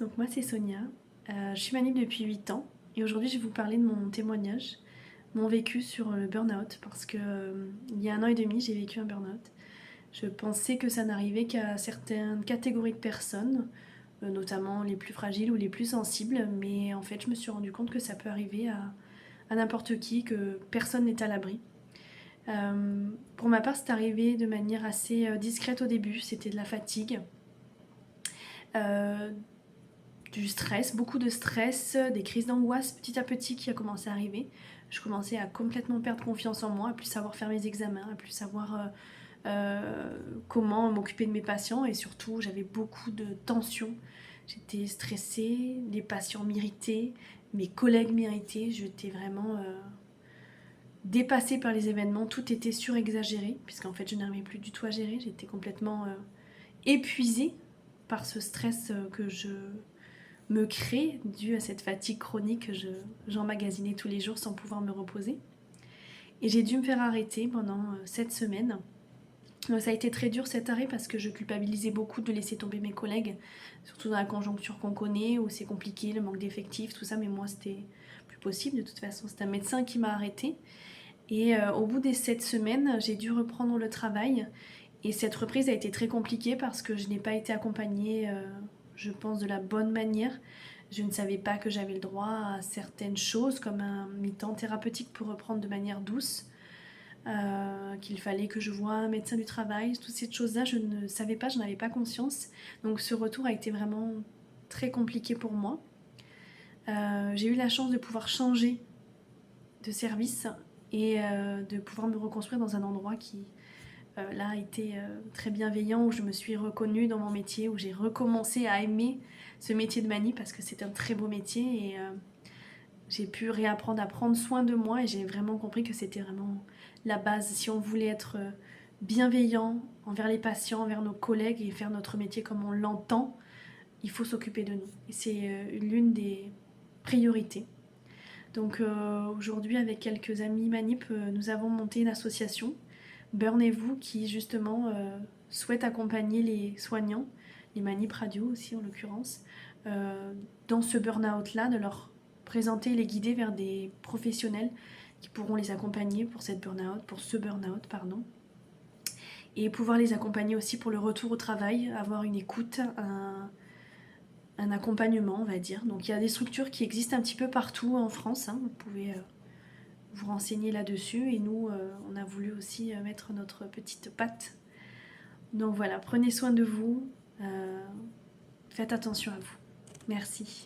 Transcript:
donc moi c'est Sonia, je suis manip depuis 8 ans et aujourd'hui je vais vous parler de mon témoignage, mon vécu sur le burn-out parce que il y a 1 an et demi j'ai vécu un burn-out. Je pensais que ça n'arrivait qu'à certaines catégories de personnes, notamment les plus fragiles ou les plus sensibles, mais en fait je me suis rendu compte que ça peut arriver à n'importe qui, que personne n'est à l'abri. Pour ma part c'est arrivé de manière assez discrète au début, c'était de la fatigue. Euh, du stress, beaucoup de stress, des crises d'angoisse petit à petit qui a commencé à arriver. Je commençais à complètement perdre confiance en moi, à plus savoir faire mes examens, à plus savoir comment m'occuper de mes patients et surtout j'avais beaucoup de tension. J'étais stressée, les patients m'irritaient, mes collègues m'irritaient, j'étais vraiment dépassée par les événements, tout était surexagéré puisqu'en fait je n'arrivais plus du tout à gérer, j'étais complètement épuisée par ce stress que je me crée dû à cette fatigue chronique que j'emmagasinais tous les jours sans pouvoir me reposer. Et j'ai dû me faire arrêter pendant 7 semaines. Ça a été très dur cet arrêt parce que je culpabilisais beaucoup de laisser tomber mes collègues, surtout dans la conjoncture qu'on connaît où c'est compliqué, le manque d'effectifs, tout ça, mais moi c'était plus possible de toute façon. C'est un médecin qui m'a arrêtée et au bout des 7 semaines, j'ai dû reprendre le travail et cette reprise a été très compliquée parce que je n'ai pas été accompagnée, je pense, de la bonne manière. Je ne savais pas que j'avais le droit à certaines choses comme un mi-temps thérapeutique pour reprendre de manière douce, qu'il fallait que je voie un médecin du travail. Toutes ces choses-là, je ne savais pas, je n'avais pas conscience. Donc ce retour a été vraiment très compliqué pour moi. J'ai eu la chance de pouvoir changer de service et de pouvoir me reconstruire dans un endroit qui là a été très bienveillant, où je me suis reconnue dans mon métier, où j'ai recommencé à aimer ce métier de manie parce que c'est un très beau métier et j'ai pu réapprendre à prendre soin de moi et j'ai vraiment compris que c'était vraiment la base. Si on voulait être bienveillant envers les patients, envers nos collègues et faire notre métier comme on l'entend, il faut s'occuper de nous. Et c'est l'une des priorités. Donc aujourd'hui avec quelques amis manip, nous avons monté une association, Burn-et-vous, qui justement souhaite accompagner les soignants, les manip radio aussi en l'occurrence, dans ce burn-out là, de leur présenter et les guider vers des professionnels qui pourront les accompagner pour ce burn-out, pardon, et pouvoir les accompagner aussi pour le retour au travail, avoir une écoute, un accompagnement on va dire. Donc il y a des structures qui existent un petit peu partout en France, hein, vous pouvez vous renseigner là-dessus et nous on a voulu aussi mettre notre petite patte. Donc voilà, prenez soin de vous, faites attention à vous. Merci.